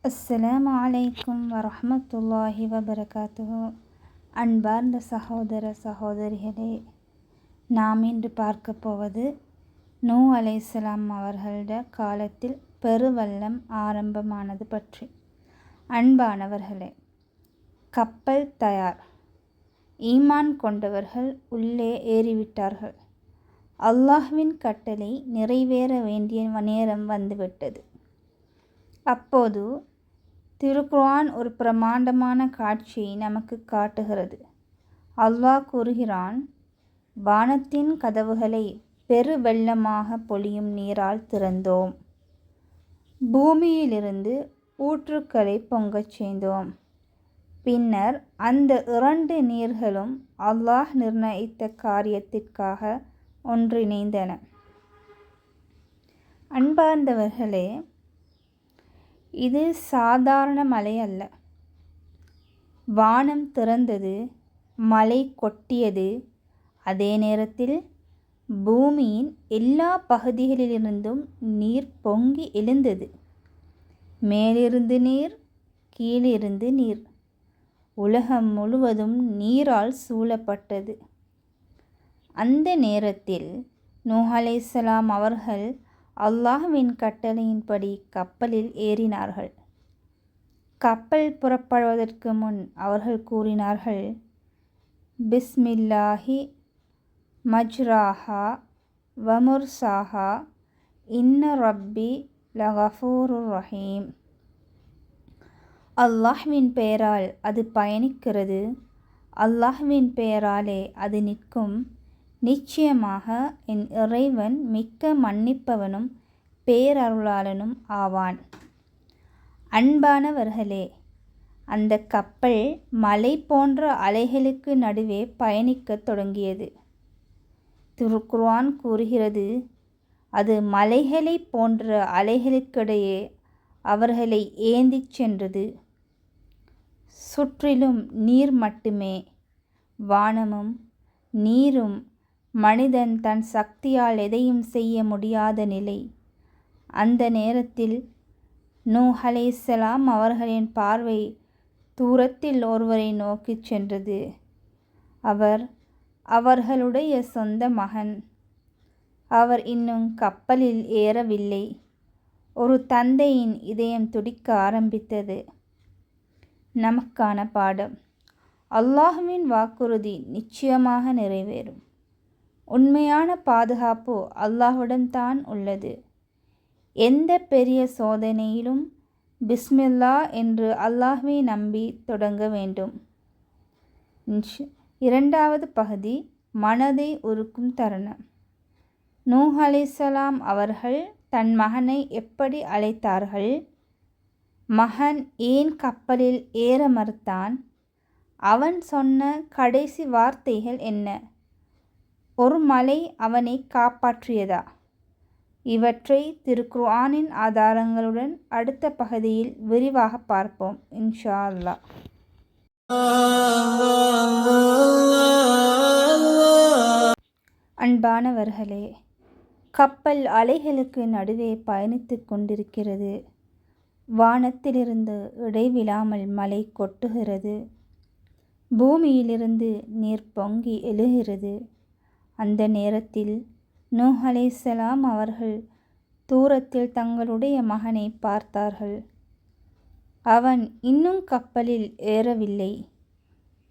அஸ்ஸலாமு அலைக்கும் வரஹ்மத்துல்லாஹி வபரகாத்துஹு. அன்பார்ந்த சகோதர சகோதரிகளே, நாம் இன்று பார்க்க போவது நூஹ் அலைஹிஸ்ஸலாம் அவர்களோட காலத்தில் பெருவெள்ளம் ஆரம்பமானது பற்றி. அன்பானவர்களே, கப்பல் தயார். ஈமான் கொண்டவர்கள் உள்ளே ஏறிவிட்டார்கள். அல்லாஹ்வின் கட்டளை நிறைவேற வேண்டிய நேரம் வந்துவிட்டது. அப்போது திருக்குர்ஆன் ஒரு பிரமாண்டமான காட்சியை நமக்கு காட்டுகிறது. அல்லாஹ் கூறுகிறான், வானத்தின் கதவுகளை பெரு வெள்ளமாக பொழியும் நீரால் திறந்தோம், பூமியிலிருந்து ஊற்றுக்களை பொங்கச் செய்தோம். பின்னர் அந்த இரண்டு நீர்களும் அல்லாஹ் நிர்ணயித்த காரியத்திற்காக ஒன்றிணைந்தன. அன்பார்ந்தவர்களே, இது சாதாரண மழை அல்ல. வானம் திறந்தது, மழை கொட்டியது. அதே நேரத்தில் பூமியின் எல்லா பகுதிகளிலிருந்தும் நீர் பொங்கி எழுந்தது. மேலிருந்து நீர், கீழிருந்து நீர். உலகம் முழுவதும் நீரால் சூழப்பட்டது. அந்த நேரத்தில் நூஹ் அலைஹிஸ்ஸலாம் அவர்கள் அல்லாஹ்வின் கட்டளையின்படி கப்பலில் ஏறினார்கள். கப்பல் புறப்படுவதற்கு முன் அவர்கள் கூறினார்கள், பிஸ்மில்லாஹி மஜ்ராஹா வமுர்சாஹா இன்ன ரப்பி லகஃபூருர் ரஹீம். அல்லாஹ்வின் பெயரால் அது பயணிக்கிறது, அல்லாஹ்வின் பெயராலே அது நிற்கும். நிச்சயமாக என் இறைவன் மிக்க மன்னிப்பவனும் பேரருளாளனும் ஆவான். அன்பானவர்களே, அந்த கப்பல் மலை போன்ற அலைகளுக்கு நடுவே பயணிக்கத் தொடங்கியது. திருக்குர்ஆன் கூறுகிறது, அது மலைகளை போன்ற அலைகளுக்கிடையே அவர்களை ஏந்திச் சென்றது. சுற்றிலும் நீர் மட்டுமே. வானமும் நீரும் மனிதன் தன் சக்தியால் எதையும் செய்ய முடியாத நிலை. அந்த நேரத்தில் நூஹ் அலைஹிஸ்ஸலாம் அவர்களின் பார்வை தூரத்தில் ஒருவரை நோக்கிச் சென்றது. அவர் அவர்களுடைய சொந்த மகன். அவர் இன்னும் கப்பலில் ஏறவில்லை. ஒரு தந்தையின் இதயம் துடிக்க ஆரம்பித்தது. நமக்கான பாடம்: அல்லாஹ்வின் வாக்குறுதி நிச்சயமாக நிறைவேறும். உண்மையான பாதுகாப்பு அல்லாஹ்விடம்தான் உள்ளது. எந்த பெரிய சோதனையிலும் பிஸ்மில்லா என்று அல்லாஹ்வை நம்பி தொடங்க வேண்டும். இரண்டாவது பகுதி, மனதை உருக்கும் தருணம். நூஹ் அலைஹிஸ்ஸலாம் அவர்கள் தன் மகனை எப்படி அழைத்தார்கள்? மகன் ஏன் கப்பலில் ஏற மறுத்தான்? அவன் சொன்ன கடைசி வார்த்தைகள் என்ன? ஒரு மலை அவனை காப்பாற்றியதா? இவற்றை திருக்குர்ஆனின் ஆதாரங்களுடன் அடுத்த பகுதியில் விரிவாக பார்ப்போம், இன்ஷா அல்லாஹ். அன்பானவர்களே, கப்பல் அலைகளுக்கு நடுவே பயணித்து கொண்டிருக்கிறது. வானத்திலிருந்து இடைவிடாமல் மழை கொட்டுகிறது. பூமியிலிருந்து நீர் பொங்கி எழுகிறது. அந்த நேரத்தில் நூஹ் அலைஹிஸ்ஸலாம் அவர்கள் தூரத்தில் தங்களுடைய மகனை பார்த்தார்கள். அவன் இன்னும் கப்பலில் ஏறவில்லை.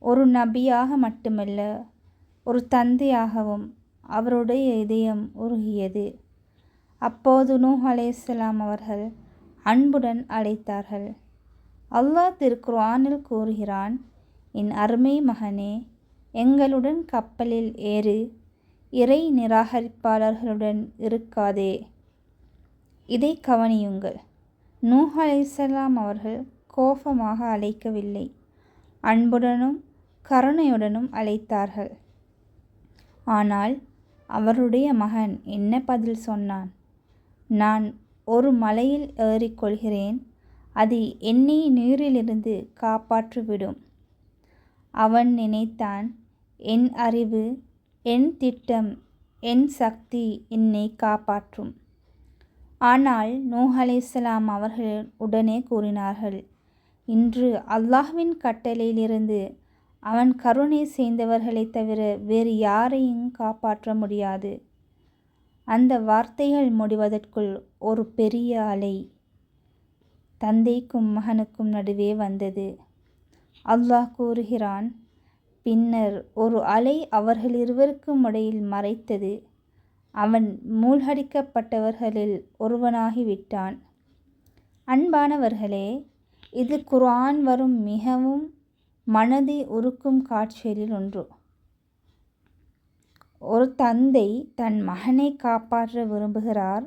ஒரு நபியாக மட்டுமல்ல, ஒரு தந்தையாகவும் அவருடைய இதயம் உருகியது. அப்போது நூஹ் அலைஹிஸ்ஸலாம் அவர்கள் அன்புடன் அழைத்தார்கள். அல்லாஹ் திருக்குர்ஆனில் கூறுகிறான், என் அருமை மகனே, எங்களுடன் கப்பலில் ஏறு, இறை நிராகரிப்பாளர்களுடன் இருக்காதே. இதை கவனியுங்கள். நூஹ் அலைஹிஸ்ஸலாம் அவர்கள் கோபமாக அழைக்கவில்லை, அன்புடனும் கருணையுடனும் அழைத்தார்கள். ஆனால் அவருடைய மகன் என்ன பதில் சொன்னான்? நான் ஒரு மலையில் ஏறிக்கொள்கிறேன், அது என்னை நீரிலிருந்து காப்பாற்றிவிடும். அவன் நினைத்தான், என் அறிவு, என் திட்டம், என் சக்தி என்னை காப்பாற்றும். ஆனால் நூஹ் அலைஹிஸ்ஸலாம் அவர்கள் உடனே கூறினார்கள், இன்று அல்லாஹ்வின் கட்டளையிலிருந்து அவன் கருணை செய்தவர்களை தவிர வேறு யாரையும் காப்பாற்ற முடியாது. அந்த வார்த்தைகள் முடிவதற்குள் ஒரு பெரிய அலை தந்தைக்கும் மகனுக்கும் நடுவே வந்தது. அல்லாஹ் கூறுகிறான், பின்னர் ஒரு அலை அவர்கள் இருவருக்கும் இடையில் மறைத்தது. அவன் மூழ்கடிக்கப்பட்டவர்களில் ஒருவனாகிவிட்டான். அன்பானவர்களே, இது குர்ஆன் வரும் மிகவும் மனதை உருக்கும் காட்சிகளில் ஒன்று. ஒரு தந்தை தன் மகனை காப்பாற்ற விரும்புகிறார்.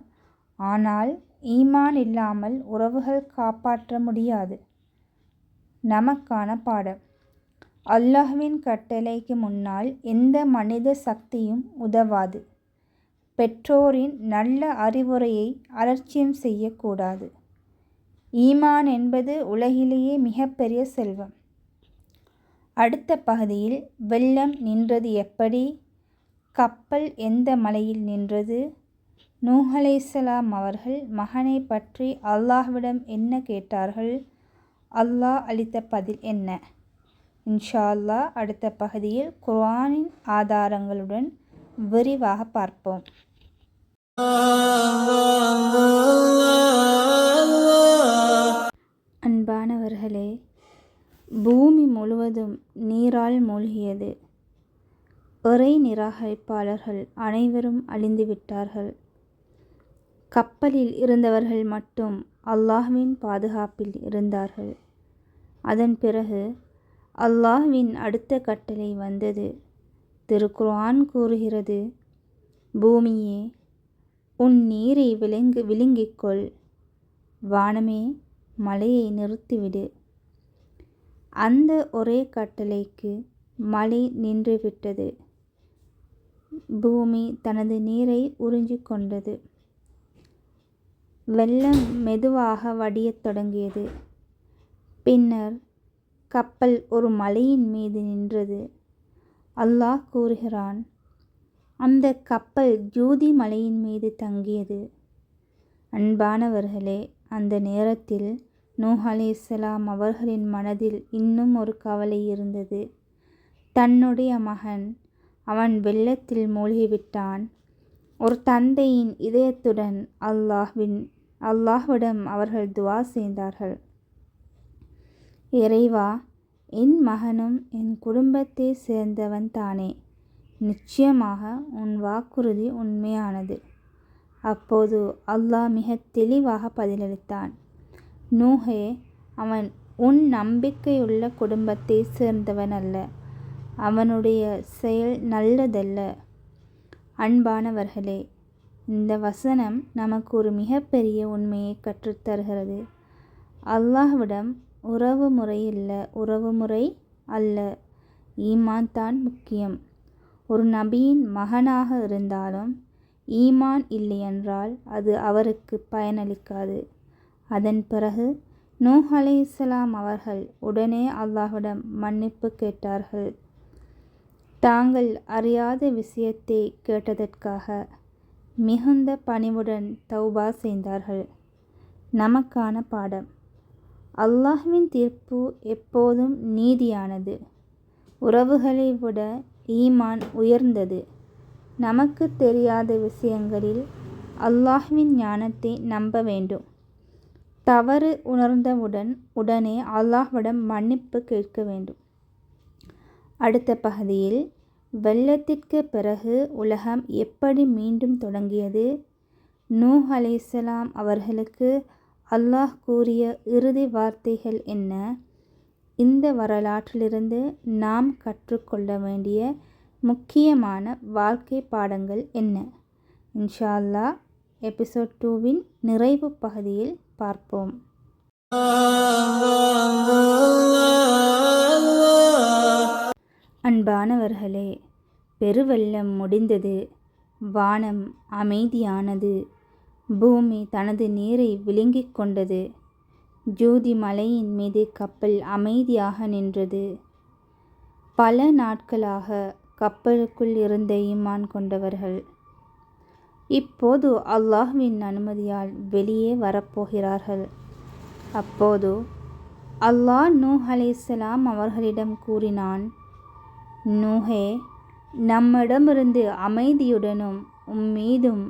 ஆனால் ஈமான் இல்லாமல் உறவுகள் காப்பாற்ற முடியாது. நமக்கான பாடம்: அல்லாஹ்வின் கட்டளைக்கு முன்னால் எந்த மனித சக்தியும் உதவாது. பெற்றோரின் நல்ல அறிவுரையை அலட்சியம் செய்யக்கூடாது. ஈமான் என்பது உலகிலேயே மிகப்பெரிய செல்வம். அடுத்த பகுதியில் வெள்ளம் நின்றது எப்படி, கப்பல் எந்த மலையில் நின்றது, நூஹ் அலைஹிஸ்ஸலாம் அவர்கள் மகனை பற்றி அல்லாஹ்விடம் என்ன கேட்டார்கள், அல்லாஹ் அளித்த பதில் என்ன? இன்ஷா அல்லாஹ் அடுத்த பகுதியில் குர்ஆனின் ஆதாரங்களுடன் விரிவாக பார்ப்போம். அன்பானவர்களே, பூமி முழுவதும் நீரால் மூழ்கியது. இறை நிராகரிப்பாளர்கள் அனைவரும் அழிந்துவிட்டார்கள். கப்பலில் இருந்தவர்கள் மட்டும் அல்லாஹ்வின் பாதுகாப்பில் இருந்தார்கள். அதன் பிறகு அல்லாஹ்வின் அடுத்த கட்டளை வந்தது. திருக்குர்ஆன் கூறுகிறது, பூமியே, உன் நீரை விழுங்கிக்கொள், வானமே, மழையை நிறுத்திவிடு. அந்த ஒரே கட்டளைக்கு மழை நின்றுவிட்டது. பூமி தனது நீரை உறிஞ்சிக் கொண்டது. வெள்ளம் மெதுவாக வடியத் தொடங்கியது. பின்னர் கப்பல் ஒரு மலையின் மீது நின்றது. அல்லாஹ் கூறுகிறான், அந்த கப்பல் ஜூதி மலையின் மீது தங்கியது. அன்பானவர்களே, அந்த நேரத்தில் நூஹ் அலைஹிஸ்ஸலாம் அவர்களின் மனதில் இன்னும் ஒரு கவலை இருந்தது. தன்னுடைய மகன், அவன் வெள்ளத்தில் மூழ்கிவிட்டான். ஒரு தந்தையின் இதயத்துடன் அல்லாஹ்விடம் அவர்கள் துஆ செய்தார்கள். இறைவா, என் மகனும் என் குடும்பத்தை சேர்ந்தவன் தானே, நிச்சயமாக உன் வாக்குறுதி உண்மையானது. அப்போது அல்லாஹ் மிக தெளிவாக பதிலளித்தான், நூஹே, அவன் உன் நம்பிக்கையுள்ள குடும்பத்தை சேர்ந்தவன் அல்ல. அவனுடைய செயல் நல்லதல்ல. அன்பானவர்களே, இந்த வசனம் நமக்கு ஒரு மிகப்பெரிய உண்மையை கற்றுத்தருகிறது. அல்லாஹ்விடம் உறவுமுறை அல்ல, ஈமான் தான் முக்கியம். ஒரு நபியின் மகனாக இருந்தாலும் ஈமான் இல்லையென்றால் அது அவருக்கு பயனளிக்காது. அதன் பிறகு நூஹ் அலைஹிஸ்ஸலாம் அவர்கள் உடனே அல்லாஹ்விடம் மன்னிப்பு கேட்டார்கள். தாங்கள் அறியாத விஷயத்தை கேட்டதற்காக மிகுந்த பணிவுடன் தௌபா செய்தார்கள். நமக்கான பாடம்: அல்லாஹ்வின் தீர்ப்பு எப்போதும் நீதியானது. உறவுகளை விட ஈமான் உயர்ந்தது. நமக்கு தெரியாத விஷயங்களில் அல்லாஹ்வின் ஞானத்தை நம்ப வேண்டும். தவறு உணர்ந்தவுடன் உடனே அல்லாஹ்விடம் மன்னிப்பு கேட்க வேண்டும். அடுத்த பகுதியில் வெள்ளத்திற்கு பிறகு உலகம் எப்படி மீண்டும் தொடங்கியது, நூஹ் அலைஹிஸ்ஸலாம் அவர்களுக்கு அல்லாஹ் கூறிய இறுதி வார்த்தைகள் என்ன, இந்த வரலாற்றிலிருந்து நாம் கற்றுக்கொள்ள வேண்டிய முக்கியமான வாழ்க்கை பாடங்கள் என்ன, இன்ஷா அல்லாஹ் எபிசோட் 2வின் நிறைவு பகுதியில் பார்ப்போம். அன்பானவர்களே, பெருவெள்ளம் முடிந்தது. வானம் அமைதியானது. பூமி தனது நீரை விழுங்கிக் கொண்டது. ஜூதி மலையின் மீது கப்பல் அமைதியாக நின்றது. பல நாட்களாக கப்பலுக்குள் இருந்த ஈமான் கொண்டவர்கள் இப்போது அல்லாஹ்வின் அனுமதியால் வெளியே வரப்போகிறார்கள். அப்போது அல்லாஹ் நூஹ் அலைஹிஸ்ஸலாம் அவர்களிடம் கூறினான், நூஹே, நம்மிடமிருந்து அமைதியுடனும் உம்மீதும்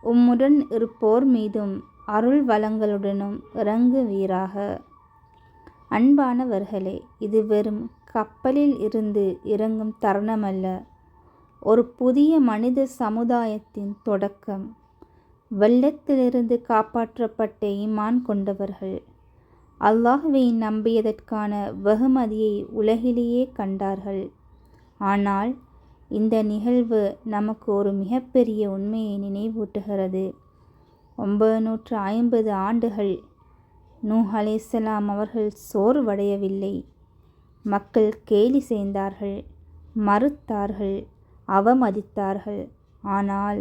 உம்முடன் இருப்போர் மீதும் அருள் வளங்களுடனும் இறங்குவீராக. அன்பானவர்களே, இது வெறும் கப்பலில் இருந்து இறங்கும் தருணமல்ல, ஒரு புதிய மனித சமுதாயத்தின் தொடக்கம். வெள்ளத்திலிருந்து காப்பாற்றப்பட்ட ஈமான் கொண்டவர்கள் அல்லாஹ்வை நம்பியதற்கான வெகுமதியை உலகிலேயே கண்டார்கள். ஆனால் இந்த நிகழ்வு நமக்கு ஒரு மிகப்பெரிய உண்மையை நினைவூட்டுகிறது. 950 ஆண்டுகள் நூஹ் அலைஹிஸ்ஸலாம் அவர்கள் சோர்வடையவில்லை. மக்கள் கேலி செய்தார்கள், மறுத்தார்கள், அவமதித்தார்கள். ஆனால்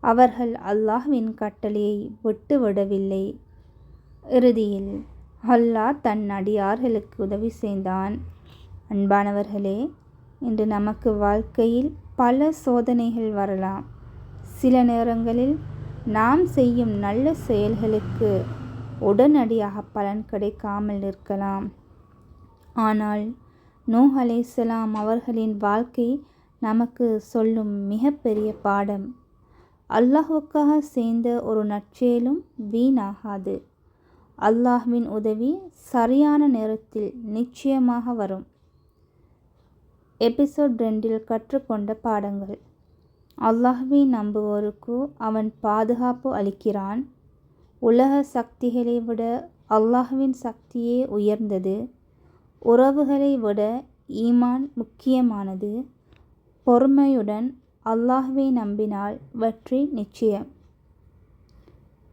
அவர்கள் அல்லாஹ்வின் கட்டளையை விட்டுவிடவில்லை. இறுதியில் அல்லாஹ் தன் அடியார்களுக்கு உதவி செய்தான். அன்பானவர்களே, இன்று நமக்கு வாழ்க்கையில் பல சோதனைகள் வரலாம். சில நேரங்களில் நாம் செய்யும் நல்ல செயல்களுக்கு உடனடியாக பலன் கிடைக்காமல் இருக்கலாம். ஆனால் நூஹ் அலைஹிஸ்ஸலாம் அவர்களின் வாழ்க்கை நமக்கு சொல்லும் மிகப்பெரிய பாடம், அல்லாஹ்வுக்காக செய்த ஒரு நற்செயலும் வீணாகாது. அல்லாஹ்வின் உதவி சரியான நேரத்தில் நிச்சயமாக வரும். எபிசோட் 2 கற்றுக்கொண்ட பாடங்கள். அல்லாஹ்வை நம்புவோருக்கு அவன் பாதுகாப்பு அளிக்கிறான். உலக சக்திகளை விட அல்லாஹ்வின் சக்தியே உயர்ந்தது. உறவுகளை விட ஈமான் முக்கியமானது. பொறுமையுடன் அல்லாஹ்வை நம்பினால் வெற்றி நிச்சயம்.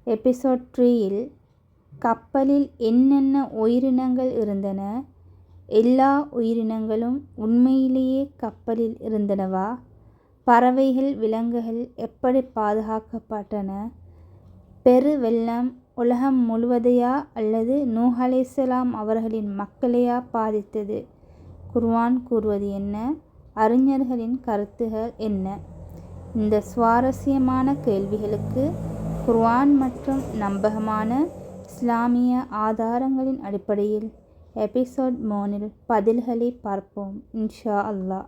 எபிசோட் 3 கப்பலில் என்னென்ன உயிரினங்கள் இருந்தன? எல்லா உயிரினங்களும் உண்மையிலேயே கப்பலில் இருந்தனவா? பறவைகள், விலங்குகள் எப்படி பாதுகாக்கப்பட்டன? பெரு வெள்ளம் உலகம் முழுவதையா அல்லது நூஹ் அலைஹிஸ்ஸலாம் அவர்களின் மக்களையா பாதித்தது? குர்ஆன் கூறுவது என்ன? அறிஞர்களின் கருத்துகள் என்ன? இந்த சுவாரஸ்யமான கேள்விகளுக்கு குர்ஆன் மற்றும் நம்பகமான இஸ்லாமிய ஆதாரங்களின் அடிப்படையில் எபிசோட் 3 பதில்களை பார்ப்போம், இன்ஷா அல்லாஹ்.